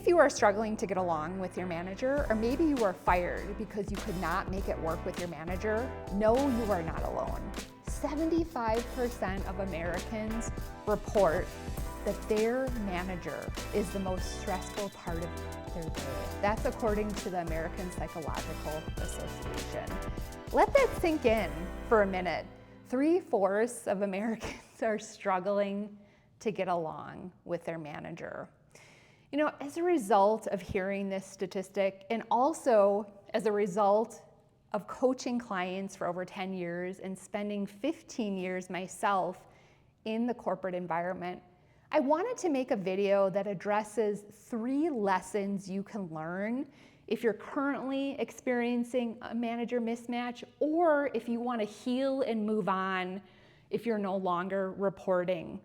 If you are struggling to get along with your manager, or maybe you are fired because you could not make it work with your manager, know you are not alone. 75% of Americans report that their manager is the most stressful part of their day. That's according to the American Psychological Association. Let that sink in for a minute. 3/4 of Americans are struggling to get along with their manager. You know, as a result of hearing this statistic, and also as a result of coaching clients for over 10 years and spending 15 years myself in the corporate environment, I wanted to make a video that addresses 3 lessons you can learn if you're currently experiencing a manager mismatch, or if you want to heal and move on if you're no longer reporting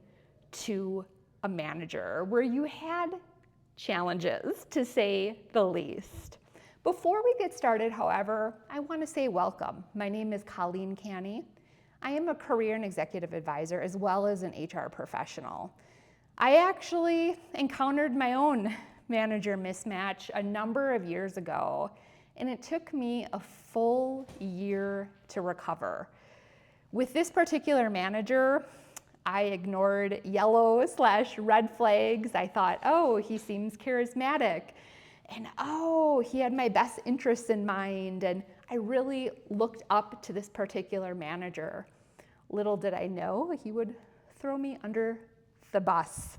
to a manager where you had challenges, to say the least. Before we get started, however, I want to say welcome. My name is Colleen Canny. I am a career and executive advisor as well as an HR professional. I actually encountered my own manager mismatch a number of years ago, and it took me a full year to recover. With this particular manager, I ignored yellow/red flags. I thought, oh, he seems charismatic. And oh, he had my best interests in mind. And I really looked up to this particular manager. Little did I know he would throw me under the bus.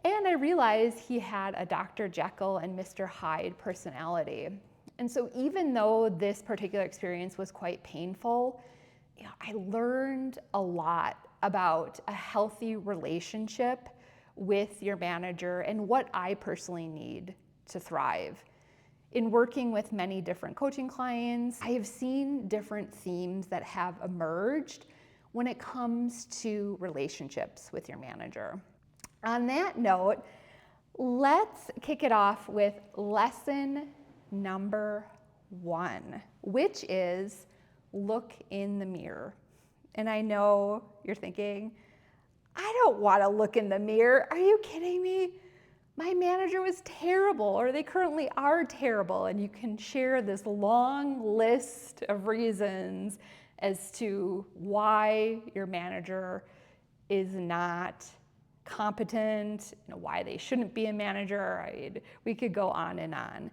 And I realized he had a Dr. Jekyll and Mr. Hyde personality. And so even though this particular experience was quite painful, I learned a lot about a healthy relationship with your manager and what I personally need to thrive. In working with many different coaching clients, I have seen different themes that have emerged when it comes to relationships with your manager. On that note, let's kick it off with lesson number 1, which is look in the mirror. And I know you're thinking, I don't want to look in the mirror. Are you kidding me? My manager was terrible, or they currently are terrible. And you can share this long list of reasons as to why your manager is not competent, why they shouldn't be a manager. We could go on and on.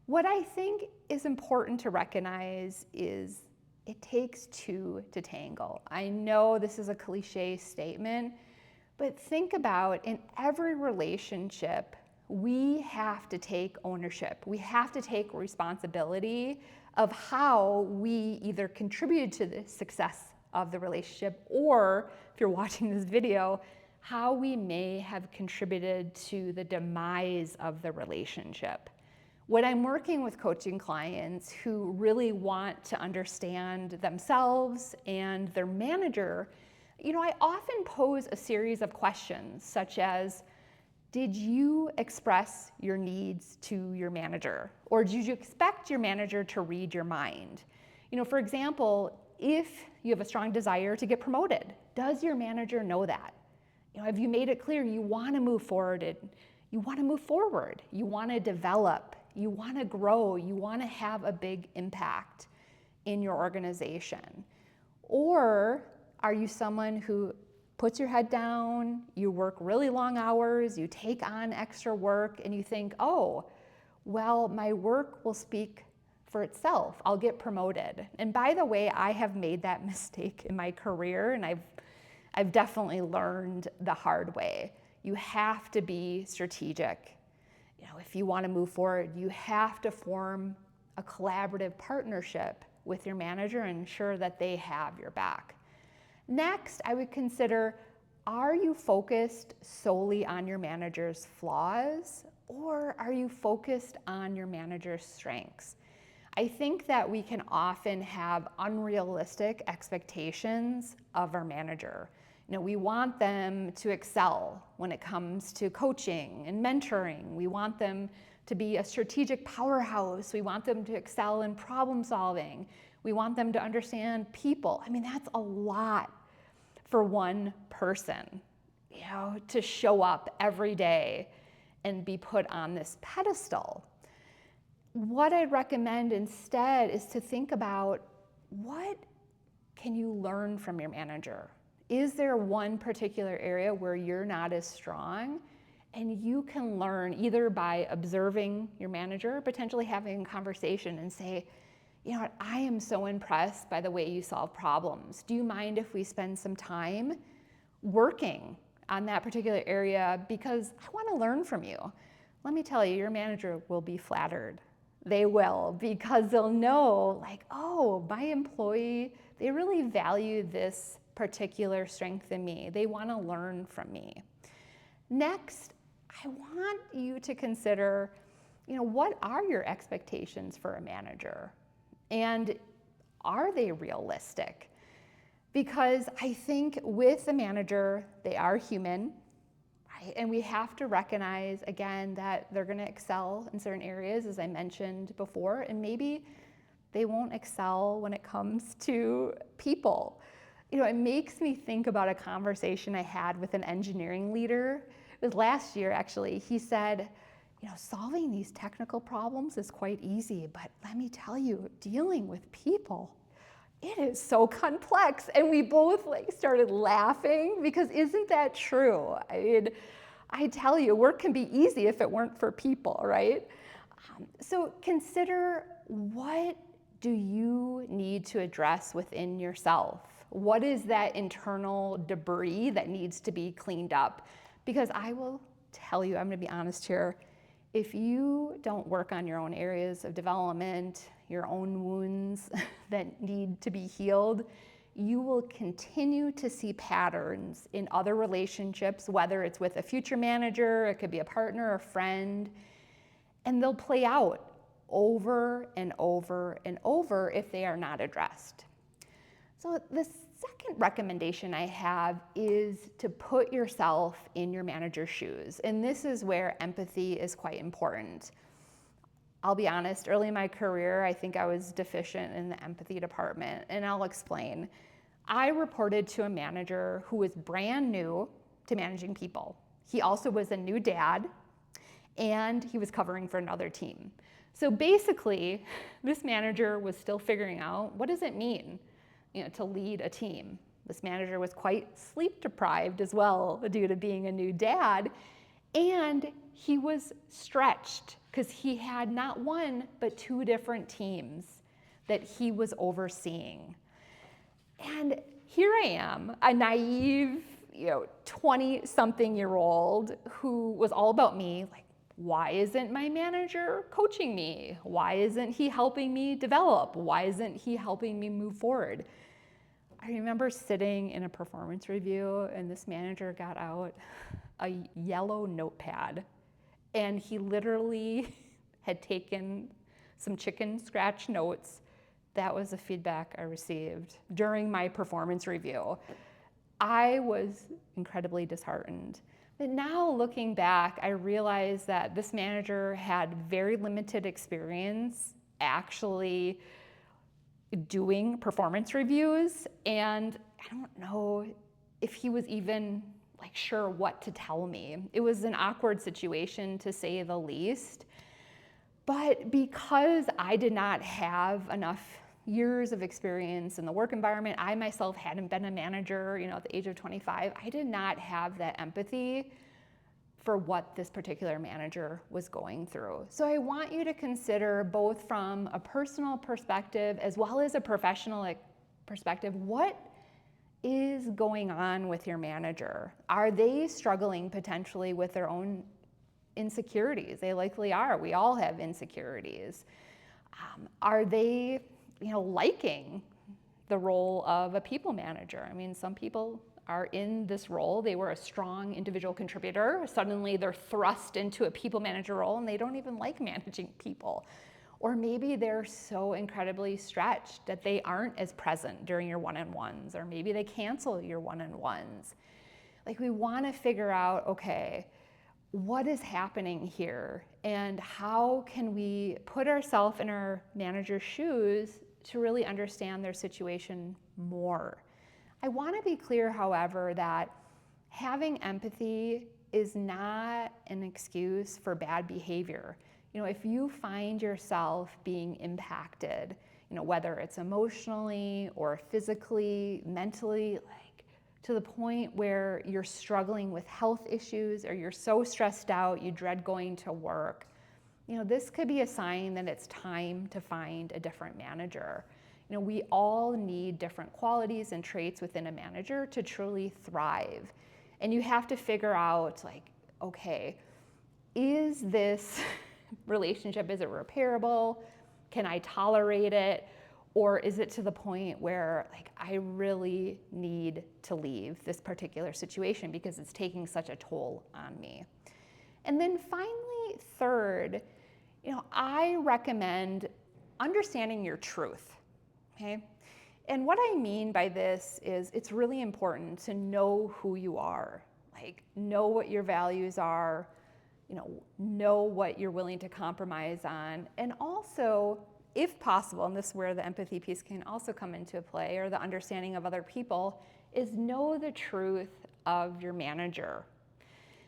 What I think is important to recognize is it takes 2 to tango. I know this is a cliche statement, but think about, in every relationship, we have to take ownership. We have to take responsibility of how we either contributed to the success of the relationship, or if you're watching this video, how we may have contributed to the demise of the relationship. When I'm working with coaching clients who really want to understand themselves and their manager, I often pose a series of questions such as, did you express your needs to your manager? Or did you expect your manager to read your mind? For example, if you have a strong desire to get promoted, does your manager know that? Have you made it clear you want to move forward? You want to develop, you want to grow, you want to have a big impact in your organization? Or are you someone who puts your head down, you work really long hours, you take on extra work, and you think, oh, well, my work will speak for itself. I'll get promoted. And by the way, I have made that mistake in my career, and I've definitely learned the hard way. You have to be strategic. If you want to move forward, you have to form a collaborative partnership with your manager and ensure that they have your back. Next, I would consider, are you focused solely on your manager's flaws, or are you focused on your manager's strengths? I think that we can often have unrealistic expectations of our manager. We want them to excel when it comes to coaching and mentoring. We want them to be a strategic powerhouse. We want them to excel in problem solving. We want them to understand people. That's a lot for one person, to show up every day and be put on this pedestal. What I'd recommend instead is to think about, what can you learn from your manager? Is there one particular area where you're not as strong? And you can learn either by observing your manager, potentially having a conversation and say, you know what, I am so impressed by the way you solve problems. Do you mind if we spend some time working on that particular area, because I want to learn from you? Let me tell you, your manager will be flattered. They will, because they'll know, like, oh, my employee, they really value this particular strength in me. They want to learn from me. Next, I want you to consider, what are your expectations for a manager? And are they realistic? Because I think with a manager, they are human, right? And we have to recognize, again, that they're going to excel in certain areas, as I mentioned before, and maybe they won't excel when it comes to people. It makes me think about a conversation I had with an engineering leader. It was last year, actually. He said, solving these technical problems is quite easy, but let me tell you, dealing with people, it is so complex. And we both started laughing, because isn't that true? I tell you, work can be easy if it weren't for people, right? So consider, what do you need to address within yourself? What is that internal debris that needs to be cleaned up? Because I will tell you, I'm going to be honest here, if you don't work on your own areas of development, your own wounds that need to be healed, you will continue to see patterns in other relationships, whether it's with a future manager, it could be a partner, a friend, and they'll play out over and over and over if they are not addressed. So the second recommendation I have is to put yourself in your manager's shoes. And this is where empathy is quite important. I'll be honest, early in my career, I think I was deficient in the empathy department, and I'll explain. I reported to a manager who was brand new to managing people. He also was a new dad, and he was covering for another team. So basically, this manager was still figuring out, what does it mean, to lead a team? This manager was quite sleep deprived as well due to being a new dad, and he was stretched because he had not one, but two different teams that he was overseeing. And here I am, a naive, 20-something-year-old who was all about me, like, why isn't my manager coaching me? Why isn't he helping me develop? Why isn't he helping me move forward? I remember sitting in a performance review, and this manager got out a yellow notepad, and he literally had taken some chicken scratch notes. That was the feedback I received during my performance review. I was incredibly disheartened. But now looking back, I realized that this manager had very limited experience actually doing performance reviews, and I don't know if he was even sure what to tell me. It was an awkward situation, to say the least. But because I did not have enough years of experience in the work environment, I myself hadn't been a manager, at the age of 25, I did not have that empathy for what this particular manager was going through. So I want you to consider, both from a personal perspective as well as a professional perspective, what is going on with your manager? Are they struggling potentially with their own insecurities? They likely are. We all have insecurities. Are they, liking the role of a people manager? I mean, some people are in this role. They were a strong individual contributor. Suddenly they're thrust into a people manager role, and they don't even like managing people. Or maybe they're so incredibly stretched that they aren't as present during your one-on-ones, or maybe they cancel your one-on-ones. We want to figure out, okay, what is happening here, and how can we put ourselves in our manager's shoes to really understand their situation more. I want to be clear, however, that having empathy is not an excuse for bad behavior. If you find yourself being impacted, whether it's emotionally or physically, mentally, like to the point where you're struggling with health issues or you're so stressed out you dread going to work, this could be a sign that it's time to find a different manager. We all need different qualities and traits within a manager to truly thrive. And you have to figure out, like, okay, is this relationship, is it repairable? Can I tolerate it? Or is it to the point where, like, I really need to leave this particular situation because it's taking such a toll on me? And then finally, third, I recommend understanding your truth, okay? And what I mean by this is it's really important to know who you are, like know what your values are, know what you're willing to compromise on, and also, if possible, and this is where the empathy piece can also come into play, or the understanding of other people, is know the truth of your manager.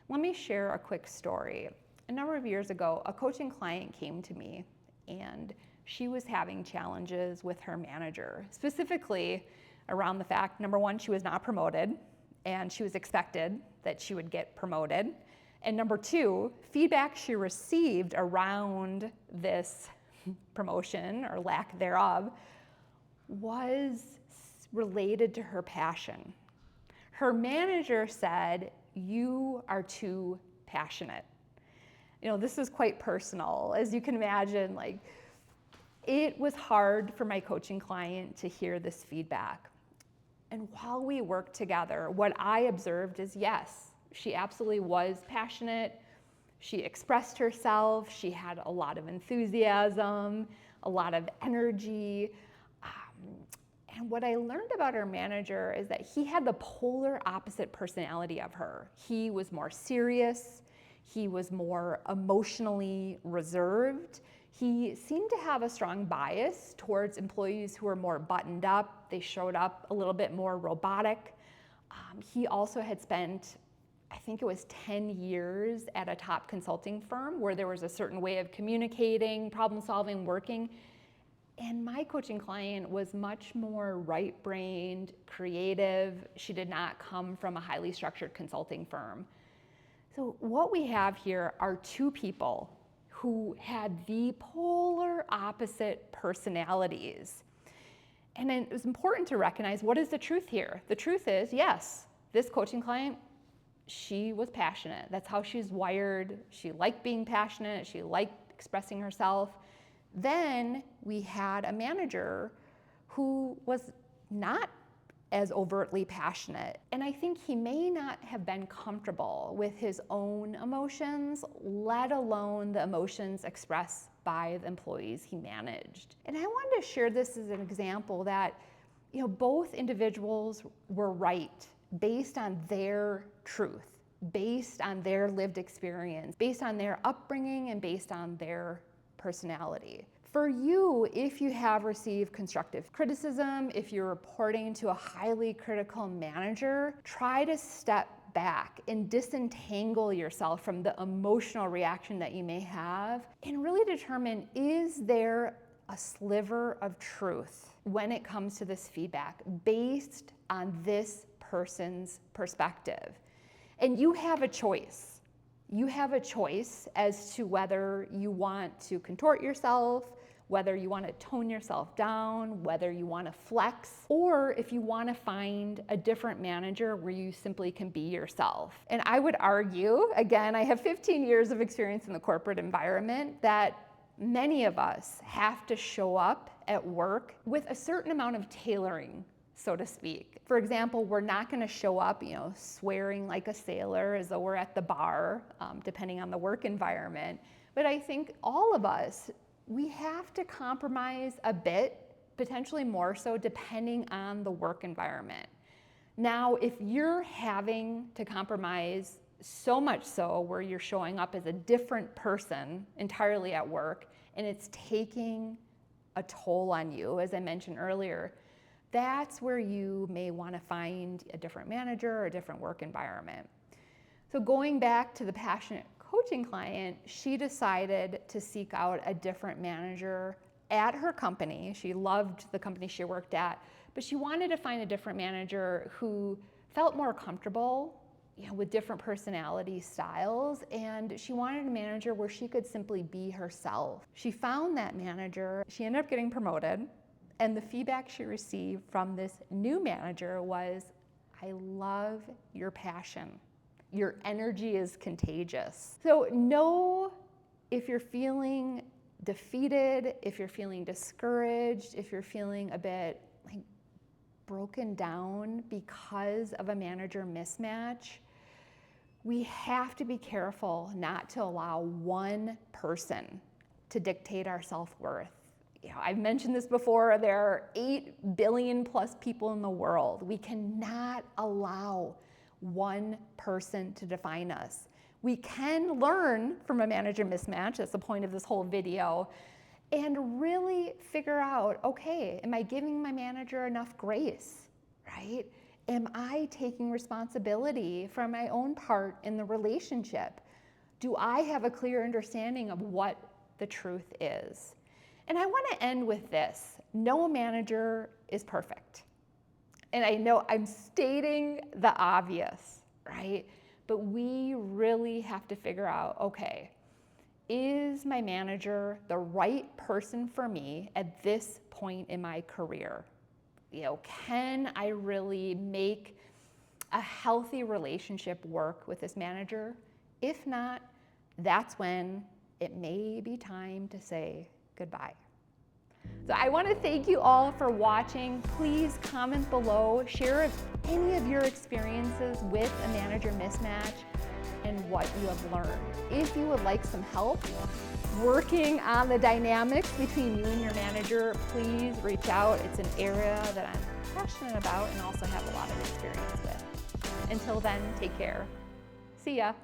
Let me share a quick story. A number of years ago, a coaching client came to me and she was having challenges with her manager, specifically around the fact, number one, she was not promoted and she was expected that she would get promoted. And number two, feedback she received around this promotion or lack thereof was related to her passion. Her manager said, "You are too passionate." This is quite personal. As you can imagine, like, it was hard for my coaching client to hear this feedback. And while we worked together, what I observed is, yes, she absolutely was passionate. She expressed herself. She had a lot of enthusiasm, a lot of energy. And what I learned about her manager is that he had the polar opposite personality of her. He was more serious. He was more emotionally reserved. He seemed to have a strong bias towards employees who were more buttoned up. They showed up a little bit more robotic. He also had spent, I think it was 10 years at a top consulting firm where there was a certain way of communicating, problem solving, working. And my coaching client was much more right-brained, creative. She did not come from a highly structured consulting firm. So what we have here are two people who had the polar opposite personalities. And it was important to recognize, what is the truth here? The truth is, yes, this coaching client, she was passionate. That's how she's wired. She liked being passionate. She liked expressing herself. Then we had a manager who was not as overtly passionate. And I think he may not have been comfortable with his own emotions, let alone the emotions expressed by the employees he managed. And I wanted to share this as an example that, both individuals were right based on their truth, based on their lived experience, based on their upbringing, and based on their personality. For you, if you have received constructive criticism, if you're reporting to a highly critical manager, try to step back and disentangle yourself from the emotional reaction that you may have and really determine, is there a sliver of truth when it comes to this feedback based on this person's perspective? And you have a choice. You have a choice as to whether you want to contort yourself, whether you want to tone yourself down, whether you want to flex, or if you want to find a different manager where you simply can be yourself. And I would argue, again, I have 15 years of experience in the corporate environment, that many of us have to show up at work with a certain amount of tailoring, so to speak. For example, we're not going to show up, swearing like a sailor as though we're at the bar, depending on the work environment. But I think all of us, we have to compromise a bit, potentially more so, depending on the work environment. Now, if you're having to compromise so much so where you're showing up as a different person entirely at work and it's taking a toll on you, as I mentioned earlier, that's where you may want to find a different manager or a different work environment. So going back to the passionate coaching client, she decided to seek out a different manager at her company. She loved the company she worked at, but she wanted to find a different manager who felt more comfortable, with different personality styles, and she wanted a manager where she could simply be herself. She found that manager. She ended up getting promoted, and the feedback she received from this new manager was, "I love your passion. Your energy is contagious." So know if you're feeling defeated, if you're feeling discouraged, if you're feeling a bit like broken down because of a manager mismatch, we have to be careful not to allow one person to dictate our self-worth. I've mentioned this before, there are 8 billion plus people in the world. We cannot allow one person to define us. We can learn from a manager mismatch, that's the point of this whole video, and really figure out, okay, am I giving my manager enough grace, right? Am I taking responsibility for my own part in the relationship? Do I have a clear understanding of what the truth is? And I want to end with this. No manager is perfect. And I know I'm stating the obvious, right? But we really have to figure out, okay, is my manager the right person for me at this point in my career? Can I really make a healthy relationship work with this manager? If not, that's when it may be time to say goodbye. So I want to thank you all for watching. Please comment below, share any of your experiences with a manager mismatch and what you have learned. If you would like some help working on the dynamics between you and your manager, please reach out. It's an area that I'm passionate about and also have a lot of experience with. Until then, take care. See ya.